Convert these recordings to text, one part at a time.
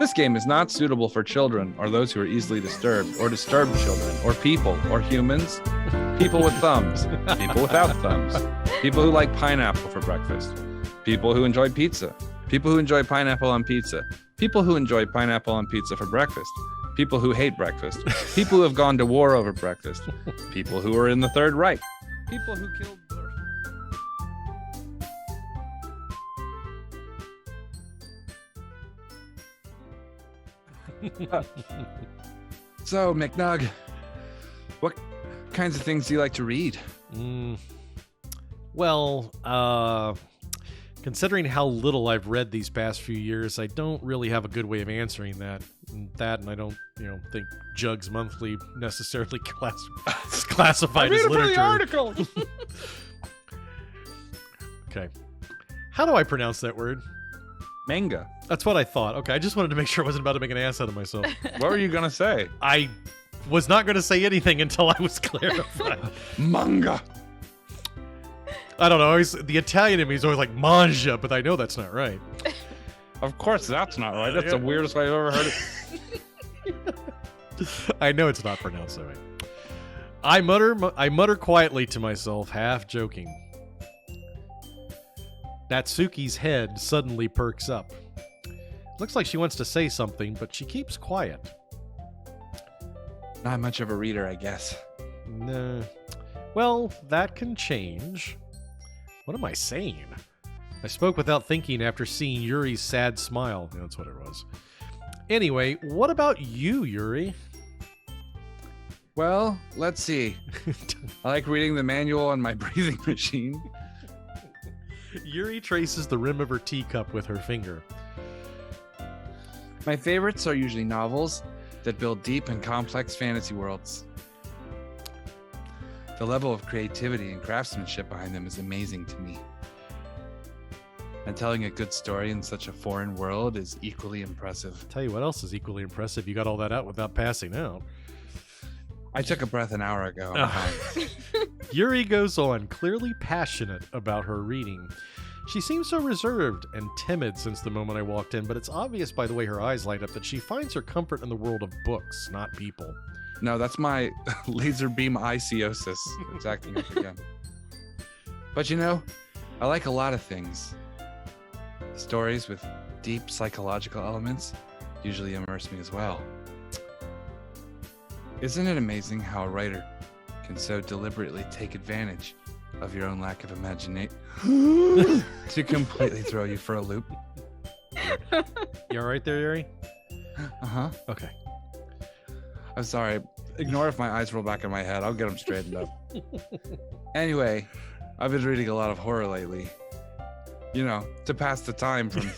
This game is not suitable for children or those who are easily disturbed or disturbed children or people or humans, people with thumbs, people without thumbs, people who like pineapple for breakfast, people who enjoy pizza, people who enjoy pineapple on pizza, people who enjoy pineapple on pizza for breakfast, people who hate breakfast, people who have gone to war over breakfast, people who are in the Third Reich, people who killed... So, McNug, what kinds of things do you like to read? Well, considering how little I've read these past few years, I don't really have a good way of answering that. And I don't, think Jugs Monthly necessarily classified as literature. The article. Okay. How do I pronounce that word? Manga. That's what I thought. Okay, I just wanted to make sure I wasn't about to make an ass out of myself. What were you going to say? I was not going to say anything until I was clarified. Manga. I don't know. The Italian in me is always like manja, but I know that's not right. Of course that's not right. That's the weirdest way I've ever heard it. I know it's not pronounced that way. I mutter quietly to myself, half joking. Natsuki's head suddenly perks up. Looks like she wants to say something, but she keeps quiet. Not much of a reader, I guess. Nah. Well, that can change. What am I saying? I spoke without thinking after seeing Yuri's sad smile. That's what it was. Anyway, what about you, Yuri? Well, let's see. I like reading the manual on my breathing machine. Yuri traces the rim of her teacup with her finger. My favorites are usually novels that build deep and complex fantasy worlds. The level of creativity and craftsmanship behind them is amazing to me. And telling a good story in such a foreign world is equally impressive. Tell you what else is equally impressive. You got all that out without passing out. I took a breath an hour ago. Yuri goes on, clearly passionate about her reading. She seems so reserved and timid since the moment I walked in, but it's obvious by the way her eyes light up that she finds her comfort in the world of books, not people. No, that's my laser beam icosis. It's acting up again. But I like a lot of things. Stories with deep psychological elements usually immerse me as well. Isn't it amazing how a writer can so deliberately take advantage of your own lack of imagination to completely throw you for a loop? You all right there, Yuri? Uh-huh. Okay. I'm sorry. Ignore if my eyes roll back in my head. I'll get them straightened up. Anyway, I've been reading a lot of horror lately. To pass the time from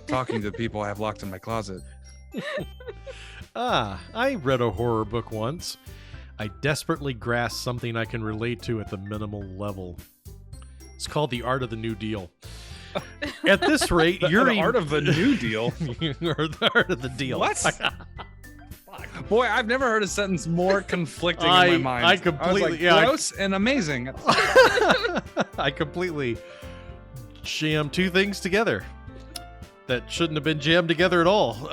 talking to people I have locked in my closet. I read a horror book once. I desperately grasp something I can relate to at the minimal level. It's called The Art of the New Deal. At this rate, Yuri... The Art of the New Deal? Or The Art of the Deal. What? Boy, I've never heard a sentence more conflicting in my mind. I completely... gross and amazing. I completely jammed two things together that shouldn't have been jammed together at all.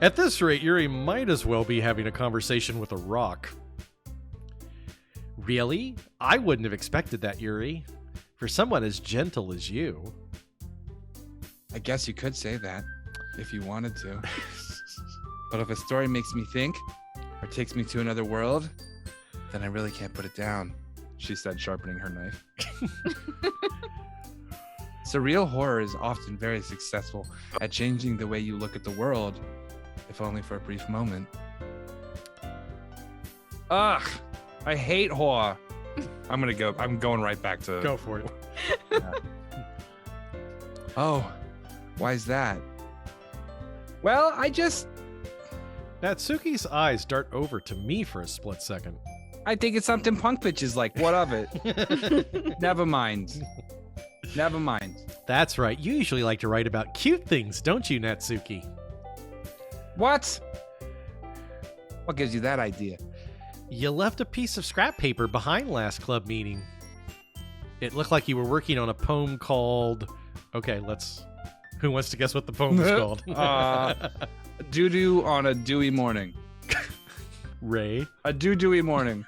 At this rate, Yuri might as well be having a conversation with a rock. Really? I wouldn't have expected that, Yuri. For someone as gentle as you. I guess you could say that, if you wanted to. But if a story makes me think, or takes me to another world, then I really can't put it down, she said, sharpening her knife. Surreal horror is often very successful at changing the way you look at the world, if only for a brief moment. Ugh, I hate horror. I'm going right back to... Go for it. Oh, why is that? Well, Natsuki's eyes dart over to me for a split second. I think it's something punk bitches like. What of it? Never mind. That's right. You usually like to write about cute things, don't you, Natsuki? What? What gives you that idea? You left a piece of scrap paper behind last club meeting. It looked like you were working on a poem called... Okay, let's Who wants to guess what the poem is called? Doo-doo on a dewy morning. Ray. A doo-dooey morning.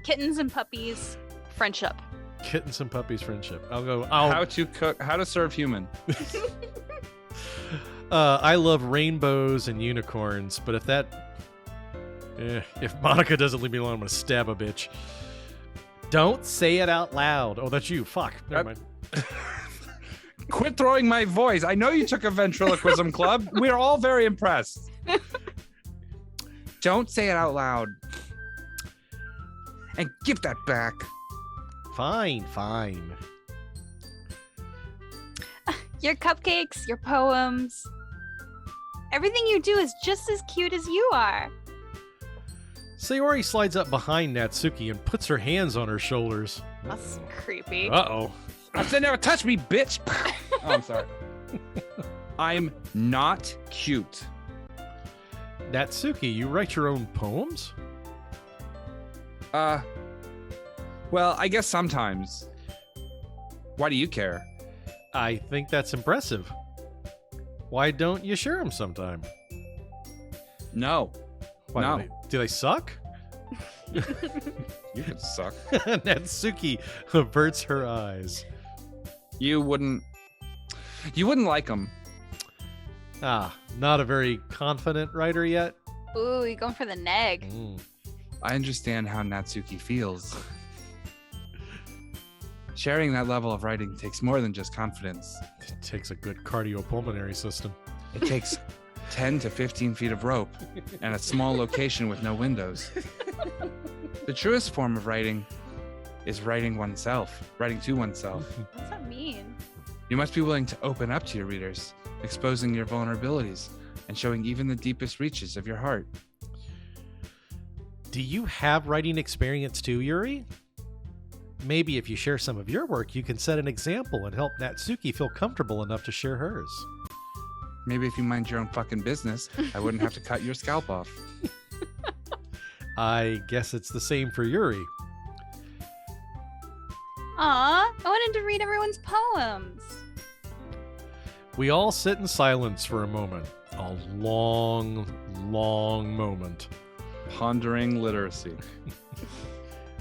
Kittens and puppies, friendship. Kittens and puppies, friendship. How to serve human. I love rainbows and unicorns, but if Monica doesn't leave me alone, I'm gonna stab a bitch. Don't say it out loud. Oh, that's you. Fuck. Never mind. Quit throwing my voice. I know you took a ventriloquism club. We're all very impressed. Don't say it out loud. And give that back. Fine. Your cupcakes, your poems. Everything you do is just as cute as you are. Sayori slides up behind Natsuki and puts her hands on her shoulders. That's creepy. Uh-oh. I said never touch me, bitch. Oh, I'm sorry. I'm not cute. Natsuki, you write your own poems? Well, I guess sometimes. Why do you care? I think that's impressive. Why don't you share them sometime? No. Why, No. Do they suck? You could suck. Natsuki averts her eyes. You wouldn't like them. Not a very confident writer yet? Ooh, you going for the neg. I understand how Natsuki feels. Sharing that level of writing takes more than just confidence. It takes a good cardiopulmonary system. It takes 10 to 15 feet of rope and a small location with no windows. The truest form of writing is writing to oneself. What's that mean? You must be willing to open up to your readers, exposing your vulnerabilities and showing even the deepest reaches of your heart. Do you have writing experience too, Yuri? Maybe if you share some of your work, you can set an example and help Natsuki feel comfortable enough to share hers. Maybe if you mind your own fucking business, I wouldn't have to cut your scalp off. I guess it's the same for Yuri. Aw, I wanted to read everyone's poems. We all sit in silence for a moment. A long, long moment. Pondering literacy.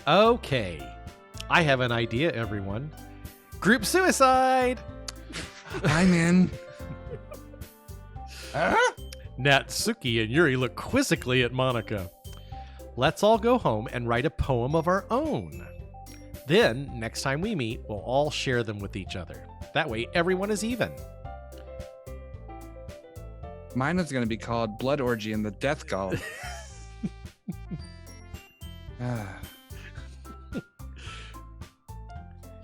Okay. I have an idea, everyone. Group suicide! I'm in. Natsuki and Yuri look quizzically at Monica. Let's all go home and write a poem of our own. Then, next time we meet, we'll all share them with each other. That way, everyone is even. Mine was going to be called Blood Orgy and the Death Gull.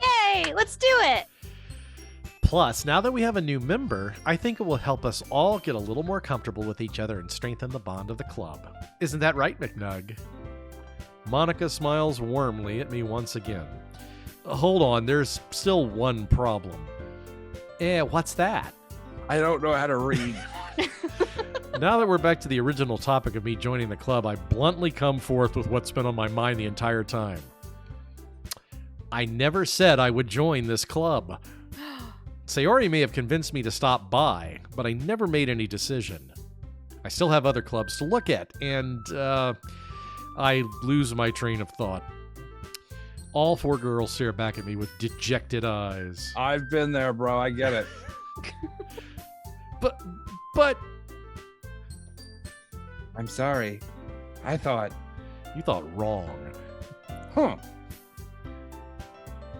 Yay, let's do it. Plus, now that we have a new member, I think it will help us all get a little more comfortable with each other and strengthen the bond of the club. Isn't that right, McNug? Monica smiles warmly at me once again. Hold on, there's still one problem. What's that? I don't know how to read. Now that we're back to the original topic of me joining the club, I bluntly come forth with what's been on my mind the entire time. I never said I would join this club. Sayori may have convinced me to stop by, but I never made any decision. I still have other clubs to look at, and I lose my train of thought. All four girls stare back at me with dejected eyes. I've been there, bro. I get it. But... I'm sorry. I thought... You thought wrong. Huh.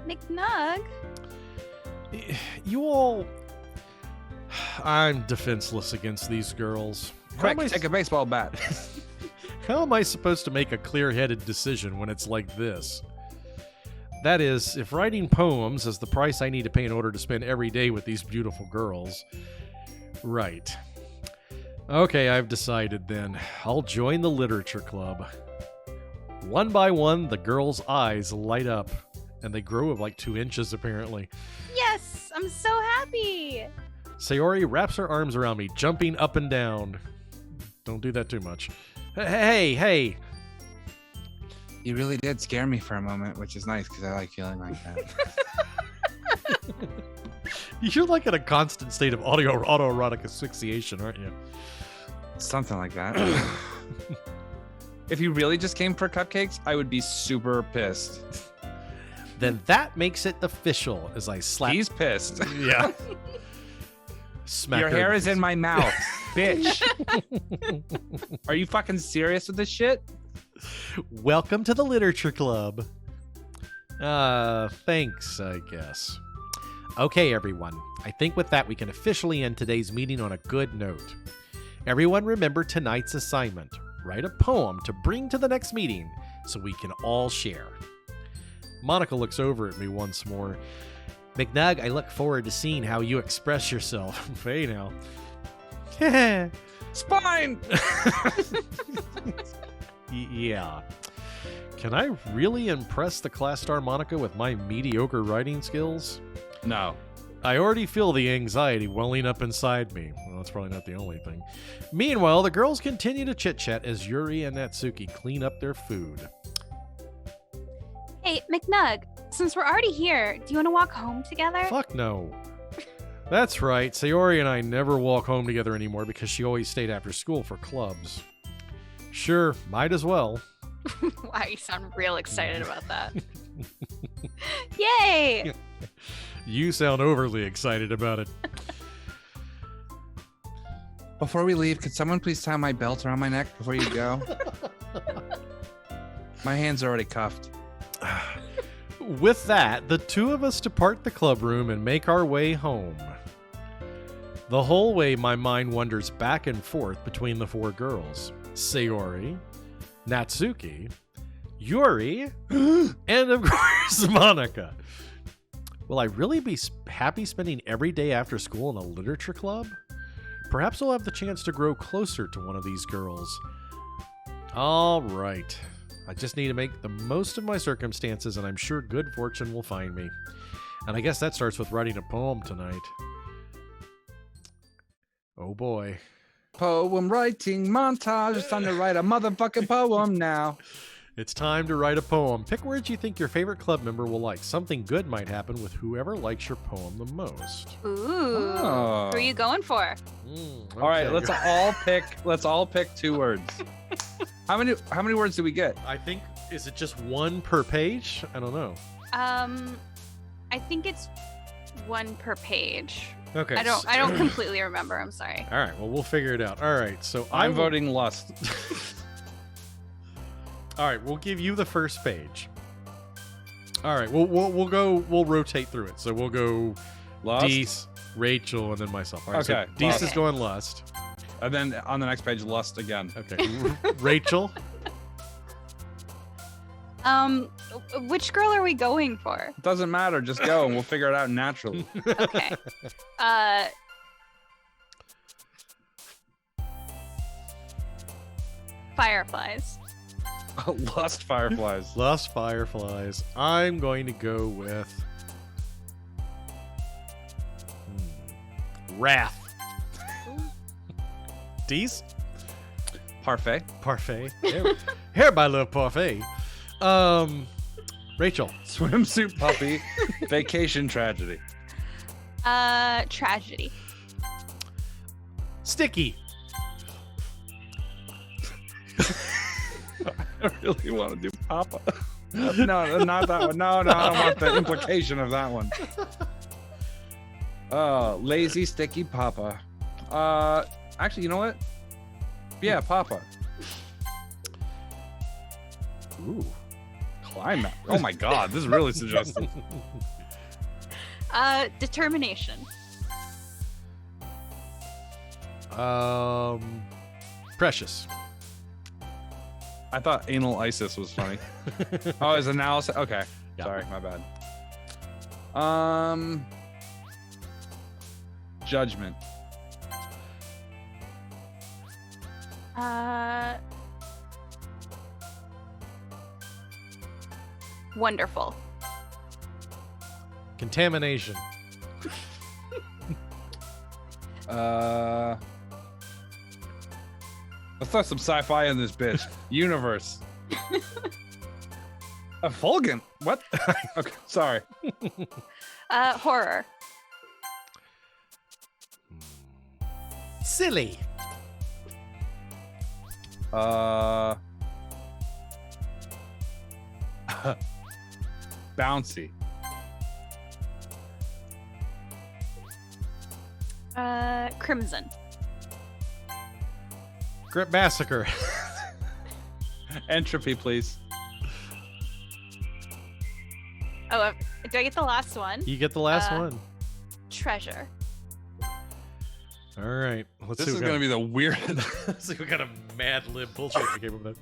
McNug? You all... I'm defenseless against these girls. Quick, take a baseball bat. How am I supposed to make a clear-headed decision when it's like this? That is, if writing poems is the price I need to pay in order to spend every day with these beautiful girls. Right. Okay, I've decided then. I'll join the literature club. One by one, the girls' eyes light up, and they grow of like 2 inches apparently. Yes, I'm so happy. Sayori wraps her arms around me, jumping up and down. Don't do that too much. Hey! You really did scare me for a moment, which is nice because I like feeling like that. You're like in a constant state of autoerotic asphyxiation, aren't you? Something like that. If you really just came for cupcakes, I would be super pissed. Then that makes it official as I slap. He's pissed. Yeah. Smack Your her hair the is in face. my mouth, bitch. Are you fucking serious with this shit? Welcome to the literature club. Thanks, I guess. Okay, everyone. I think with that we can officially end today's meeting on a good note. Everyone remember tonight's assignment. Write a poem to bring to the next meeting so we can all share. Monica looks over at me once more. McNug, I look forward to seeing how you express yourself. Hey now. Spine! Yeah. Can I really impress the class star Monica with my mediocre writing skills? No. I already feel the anxiety welling up inside me. Well, that's probably not the only thing. Meanwhile, the girls continue to chit-chat as Yuri and Natsuki clean up their food. Hey, McNug, since we're already here, do you want to walk home together? Fuck no. That's right. Sayori and I never walk home together anymore because she always stayed after school for clubs. Sure, might as well. Wow, you sound real excited about that. Yay! You sound overly excited about it. Before we leave, could someone please tie my belt around my neck before you go? My hands are already cuffed. With that, the two of us depart the club room and make our way home. The whole way, my mind wanders back and forth between the four girls. Sayori, Natsuki, Yuri, and of course, Monica. Will I really be happy spending every day after school in a literature club? Perhaps I'll have the chance to grow closer to one of these girls. All right. I just need to make the most of my circumstances, and I'm sure good fortune will find me. And I guess that starts with writing a poem tonight. Oh boy. Poem writing montage. It's time to write a motherfucking poem now. It's time to write a poem. Pick words you think your favorite club member will like. Something good might happen with whoever likes your poem the most. Ooh. Oh. Who are you going for? All right, okay. let's all pick 2 words. How many words do we get? I think, is it just one per page? I don't know. I think it's 1 per page. Okay. I don't completely remember. I'm sorry. All right. Well, we'll figure it out. All right. So I'm voting lust. All right. We'll give you the first page. All right. We'll go. We'll rotate through it. So we'll go Lust? Dees, Rachel, and then myself. All right. Okay, So Dees lust. is going lust. And then on the next page, lust again. Okay. Rachel. Which girl are we going for? It doesn't matter. Just go and we'll figure it out naturally. Okay. Fireflies. Lust fireflies. Lust fireflies. I'm going to go with wrath. Dees. Parfait. Parfait. Hereby love parfait. Rachel. Swimsuit puppy. Vacation tragedy. Tragedy. Sticky. I really want to do Papa. No, not that one. No, I don't want the implication of that one. Lazy, sticky Papa. Actually, you know what? Yeah, Papa. Ooh. Climax. Oh my God, this is really suggestive. Determination. Precious. I thought anal ISIS was funny. Oh, is analysis? Okay, Yeah. sorry, my bad. Judgment. Wonderful. Contamination. Let's throw some sci-fi in this bitch. Universe. Fulgent. What? Okay, sorry. Horror. Silly. Bouncy. Crimson. Grip Massacre. Entropy, please. Oh, do I get the last one? You get the last one. Treasure. All right. Let's This see is going to be the weirdest. Let's see what kind of mad lib bullshit we came up with.